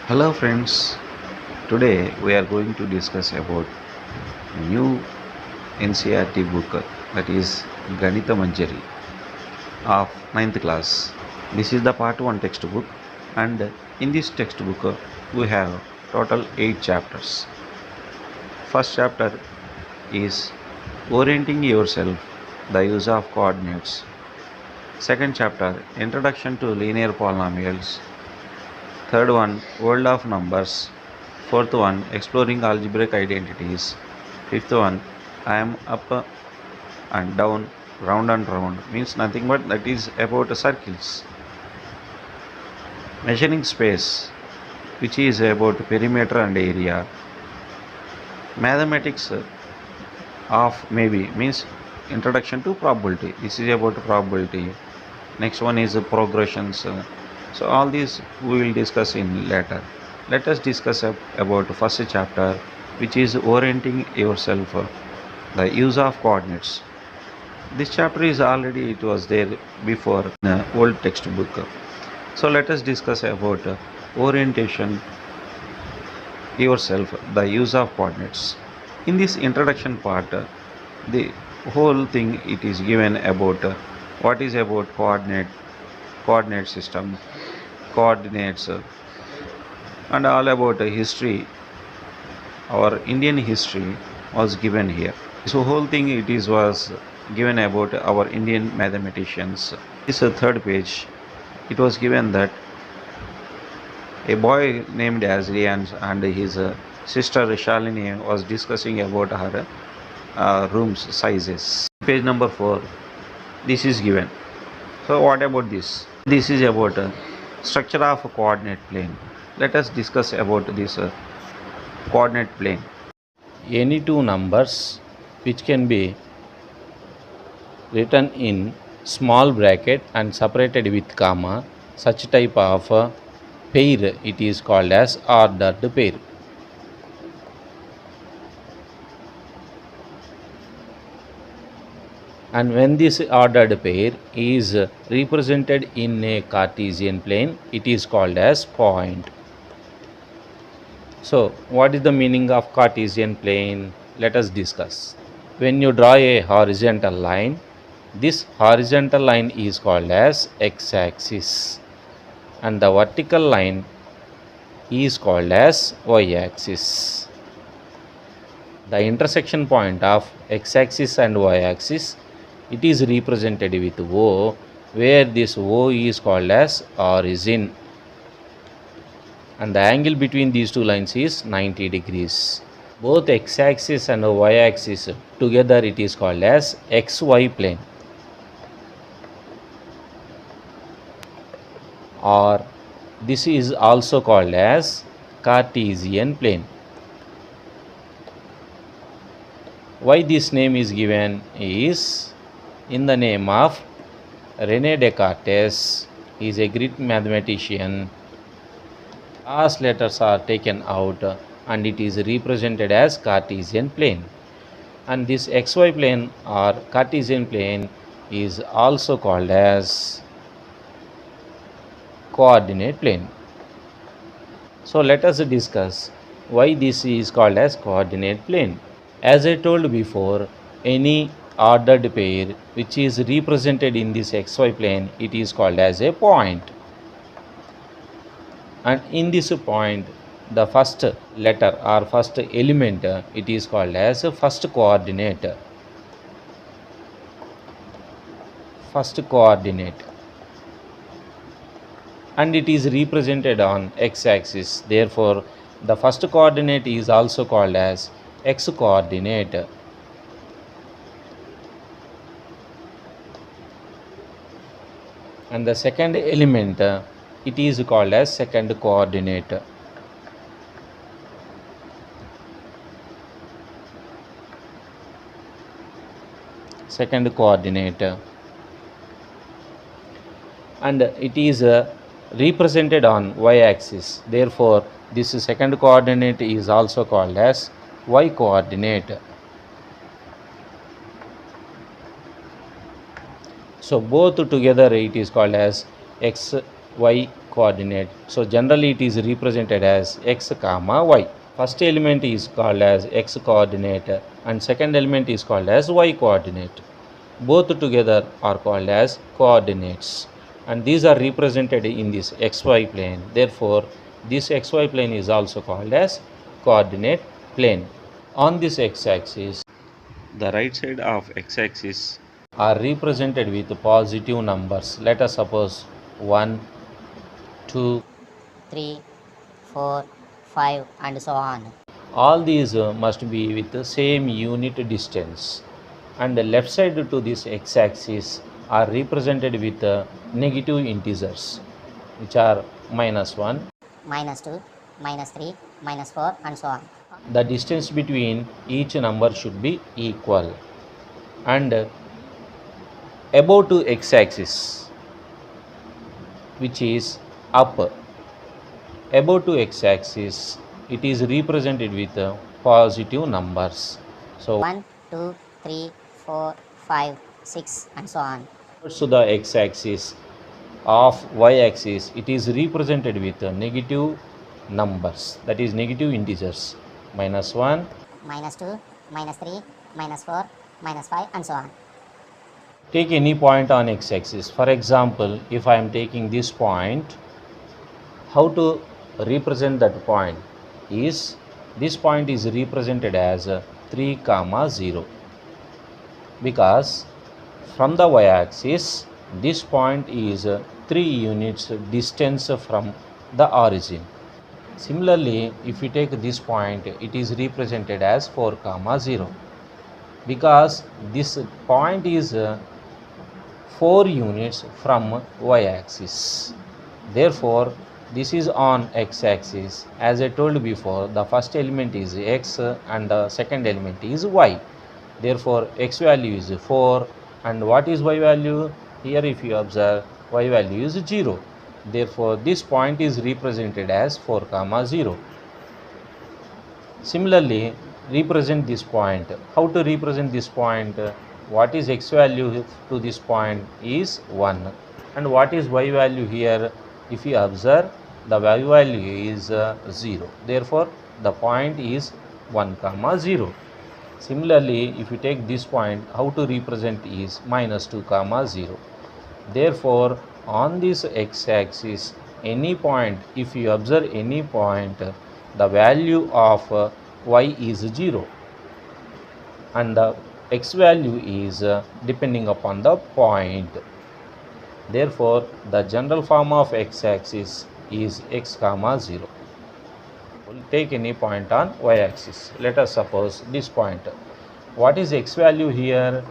Hello friends, today we are going to discuss about new NCRT book, that is Ganita Manjari of ninth class. This is the part 1 textbook, and in this textbook we have total 8 chapters. First chapter is orienting yourself, the use of coordinates. Second chapter, introduction to linear polynomials. Third one, world of numbers. Fourth one, exploring algebraic identities. Fifth one, I am up and down, round and round, means nothing but that is about circles. Measuring space, which is about perimeter and area. Mathematics of maybe, means introduction to probability. This is about probability. Next one is progressions. So all these we will discuss in later. Let us discuss about first chapter, which is orienting yourself, the use of coordinates. This chapter is already, it was there before in the old textbook. So let us discuss about orientation yourself, the use of coordinates. In this introduction part, the whole thing it is given about what is about coordinate system, coordinates, and all about history. Our Indian history was given here. So whole thing it is was given about our Indian mathematicians. This third page, it was given that a boy named Asrian and his sister Shalini was discussing about her rooms sizes. Page number 4, this is given. So what about this? This is about structure of a coordinate plane. Let us discuss about this coordinate plane. Any two numbers which can be written in small bracket and separated with comma, such type of pair it is called as ordered pair. And when this ordered pair is represented in a Cartesian plane, it is called as point. So what is the meaning of Cartesian plane? Let us discuss. When you draw a horizontal line, this horizontal line is called as x-axis and the vertical line is called as y-axis. The intersection point of x-axis and y-axis, it is represented with O, where this O is called as origin, and the angle between these two lines is 90 degrees. Both x-axis and y-axis together it is called as xy plane, or this is also called as Cartesian plane. Why this name is given is in the name of René Descartes. He is a Greek mathematician. Last letters are taken out and it is represented as Cartesian plane. And this xy plane or Cartesian plane is also called as coordinate plane. So let us discuss why this is called as coordinate plane. As I told before, any ordered pair which is represented in this xy plane, it is called as a point. And in this point, the first letter or first element, it is called as first coordinate. First coordinate. And it is represented on x-axis. Therefore, the first coordinate is also called as x coordinate. And the second element, it is called as second coordinate. Second coordinate. And it is represented on y-axis. Therefore, this second coordinate is also called as y coordinate. So both together it is called as xy coordinate. So generally it is represented as x comma y. First element is called as x coordinate and second element is called as y coordinate. Both together are called as coordinates, and these are represented in this xy plane. Therefore, this xy plane is also called as coordinate plane. On this x-axis The right side of x-axis are represented with positive numbers. Let us suppose 1, 2, 3, 4, 5, and so on. all these must be with the same unit distance, and the left side to this x-axis are represented with negative integers, which are -1, -2, -3, -4, and so on. the distance between each number should be equal. And above to x-axis, which is up, above to x-axis it is represented with positive numbers. So 1, 2, 3, 4, 5, 6, and so on. to the x-axis of y-axis it is represented with negative numbers, that is negative integers, -1, -2, -3, -4, -5, and so on. take any point on x-axis. For example, if I am taking this point, how to represent that point is, this point is represented as 3 comma 0, because from the y-axis this point is 3 units distance from the origin. Similarly, if you take this point, it is represented as 4 comma 0, because this point is 4 units from y-axis. Therefore, this is on x-axis. As I told before, the first element is x and the second element is y. Therefore, x value is 4, and what is y value? Here if you observe, y value is 0. Therefore, this point is represented as 4 comma 0. Similarly, represent this point. How to represent this point? What is x value to this point is 1, and what is y value here? If you observe, the y value is 0. Therefore, the point is 1 comma 0. Similarly, if you take this point, how to represent is -2 comma 0. Therefore, on this x-axis, any point, if you observe any point, the value of y is 0, and the x value is depending upon the point. Therefore, the general form of x-axis is x comma 0. We'll take any point on y-axis. Let us suppose this point. What is x value here?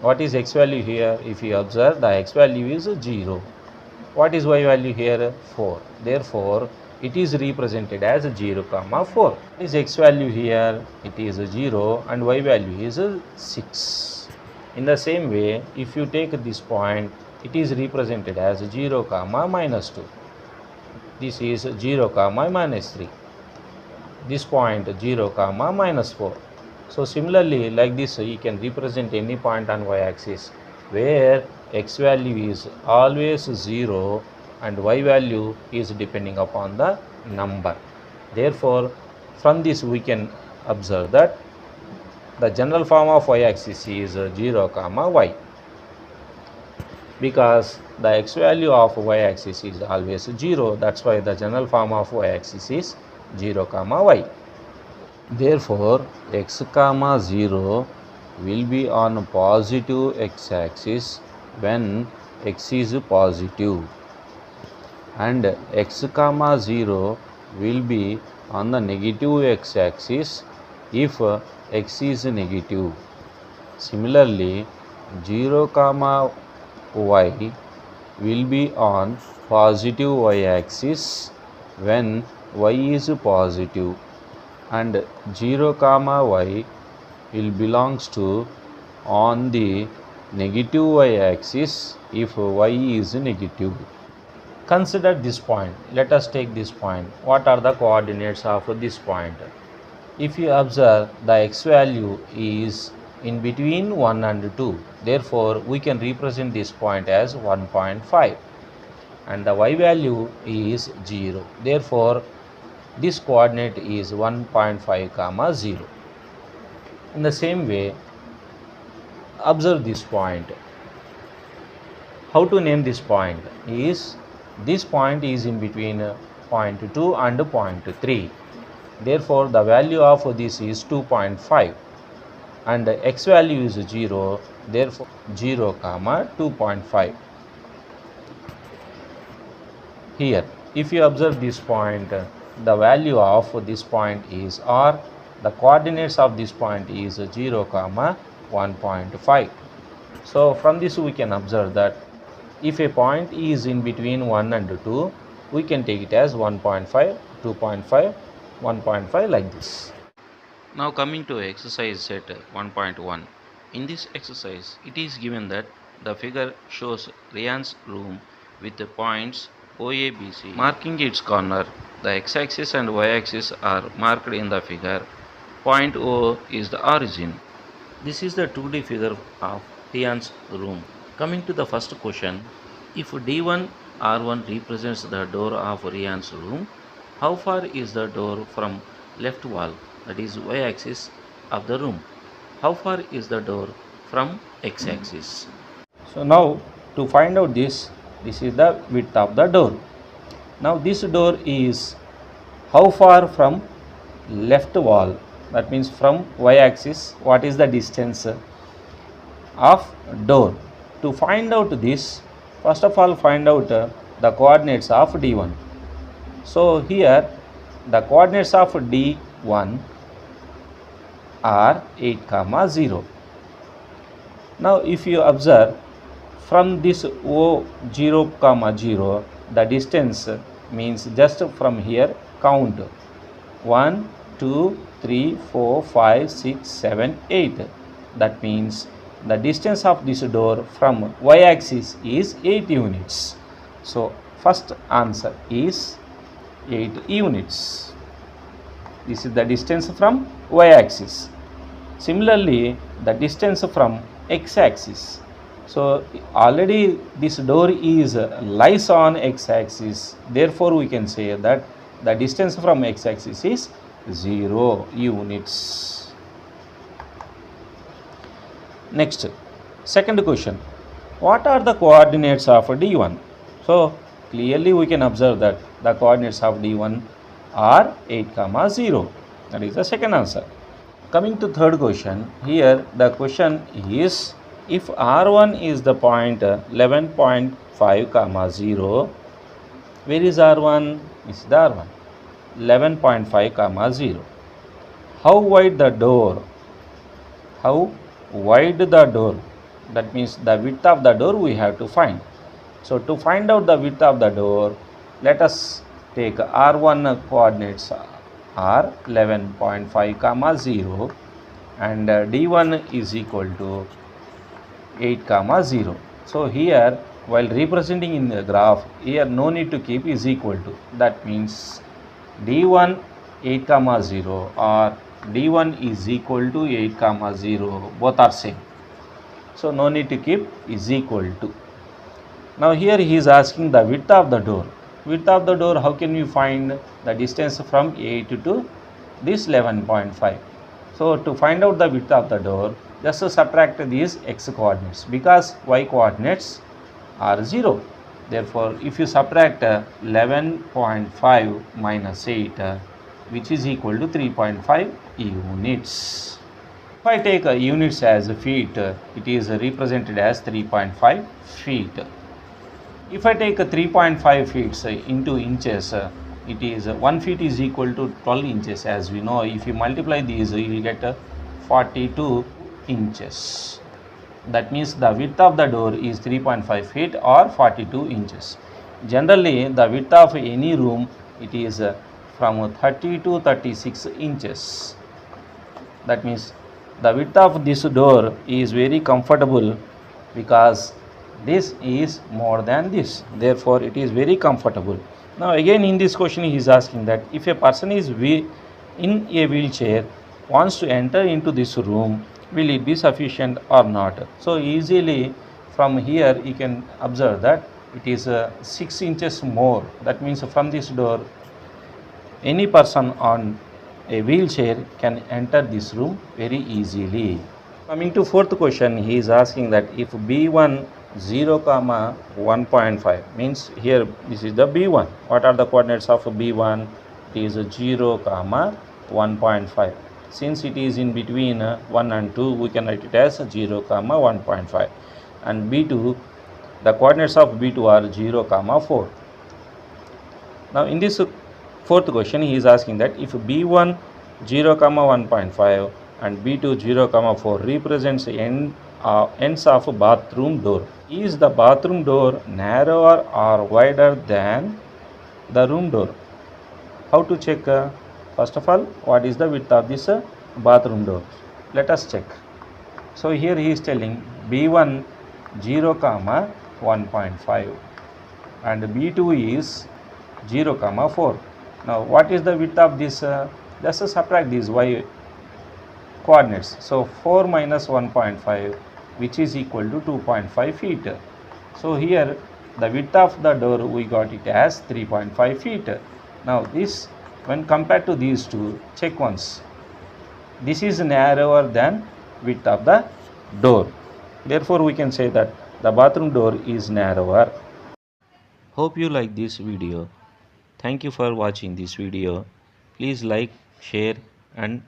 What is x value here? If you observe, the x value is 0. What is y value here? 4. Therefore, it is represented as 0 comma 4. What is x value here? It is 0, and y value is 6. In the same way, if you take this point, it is represented as 0 comma -2. This is 0 comma -3. This point 0 comma -4. So similarly, like this, you can represent any point on y-axis where x value is always 0 and y value is depending upon the number. Therefore, from this we can observe that the general form of y-axis is 0 comma y, because the x value of y-axis is always 0. That's why the general form of y-axis is 0 comma y. Therefore, x comma 0 will be on positive x-axis when x is positive, and x comma 0 will be on the negative x-axis if x is negative. Similarly, 0 comma y will be on positive y-axis when y is positive, and 0 comma y will belongs to on the negative y-axis if y is negative. Consider this point. Let us take this point. What are the coordinates of this point? If you observe, the x value is in between 1 and 2. Therefore, we can represent this point as 1.5. and the y value is 0. Therefore, this coordinate is 1.5 comma 0. In the same way, observe this point. How to name this point is, this point is in between point 2 and point 3. Therefore, the value of this is 2.5 and x value is 0. Therefore, 0 comma 2.5. Here, if you observe this point, the value of this point is r. The coordinates of this point is 0 comma 1.5. So from this we can observe that if a point is in between 1 and 2, we can take it as 1.5, 2.5, 1.5 like this. Now coming to exercise set 1.1. In this exercise, it is given that the figure shows Ryan's room with the points OABC marking its corner. The x-axis and y-axis are marked in the figure. Point O is the origin. This is the 2D figure of Ryan's room. Coming to the first question, if D1 R1 represents the door of Ryan's room, how far is the door from left wall, that is y-axis of the room? How far is the door from x-axis? So now to find out this is the width of the door. Now this door is how far from left wall, that means from y-axis, what is the distance of door. To find out this, first of all find out the coordinates of D1. So here the coordinates of D1 are 8, 0. Now if you observe from this O 0, 0, the distance means just from here count 1, 2, 3, 4, 5, 6, 7, 8. That means the distance of this door from y-axis is 8 units. So first answer is 8 units. This is the distance from y-axis. Similarly, the distance from x-axis. So already this door is lies on x-axis. Therefore, we can say that the distance from x-axis is 0 units. Next, second question. What are the coordinates of D1? So clearly we can observe that the coordinates of D1 are 8, 0. That is the second answer. Coming to third question, here the question is, if R1 is the point 11.5, 0, where is R1? Is the R1 11.5, 0. How wide the door? How wide the door? That means the width of the door we have to find. So to find out the width of the door, let us take R1 coordinates are 11.5, 0 and D1 is equal to 8, 0. So here while representing in the graph, here no need to keep is equal to. That means D1 8, 0 or D1 is equal to 8, 0. Both are same. So no need to keep is equal to. Now here he is asking the width of the door. Width of the door, how can you find the distance from 8 to this 11.5? So to find out the width of the door, just subtract these x coordinates because y coordinates are 0. Therefore, if you subtract 11.5 minus 8, which is equal to 3.5 units. If I take units as feet, it is represented as 3.5 feet. If I take 3.5 feet into inches, it is 1 feet is equal to 12 inches. As we know, if you multiply these, you will get 42 inches. That means the width of the door is 3.5 feet or 42 inches. Generally, the width of any room, it is from 30 to 36 inches. That means the width of this door is very comfortable because this is more than this. Therefore, it is very comfortable. Now again in this question he is asking that if a person is in a wheelchair wants to enter into this room, will it be sufficient or not? So easily from here you can observe that it is 6 inches more. That means from this door any person on a wheelchair can enter this room very easily. Coming to fourth question, he is asking that if b1 0 comma 1.5 means here this is the b1. What are the coordinates of b1? It is 0 comma 1.5. Since it is in between 1 and 2, we can write it as 0 comma 1.5. And b2, the coordinates of b2 are 0 comma 4. Now in this fourth question, he is asking that if b1 0 comma 1.5 and b2 0 comma 4 represents ends of a bathroom door, is the bathroom door narrower or wider than the room door? How to check? First of all, what is the width of this bathroom door? Let us check. So here he is telling b1 0 comma 1.5 and b2 is 0 comma 4. Now what is the width of this? Just subtract these y coordinates. So 4 minus 1.5, which is equal to 2.5 feet. So here the width of the door we got it as 3.5 feet. Now this, when compared to these two, check once. This is narrower than width of the door. Therefore we can say that the bathroom door is narrower. Hope you like this video. Thank you for watching this video. Please like, share and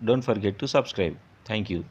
don't forget to subscribe. Thank you.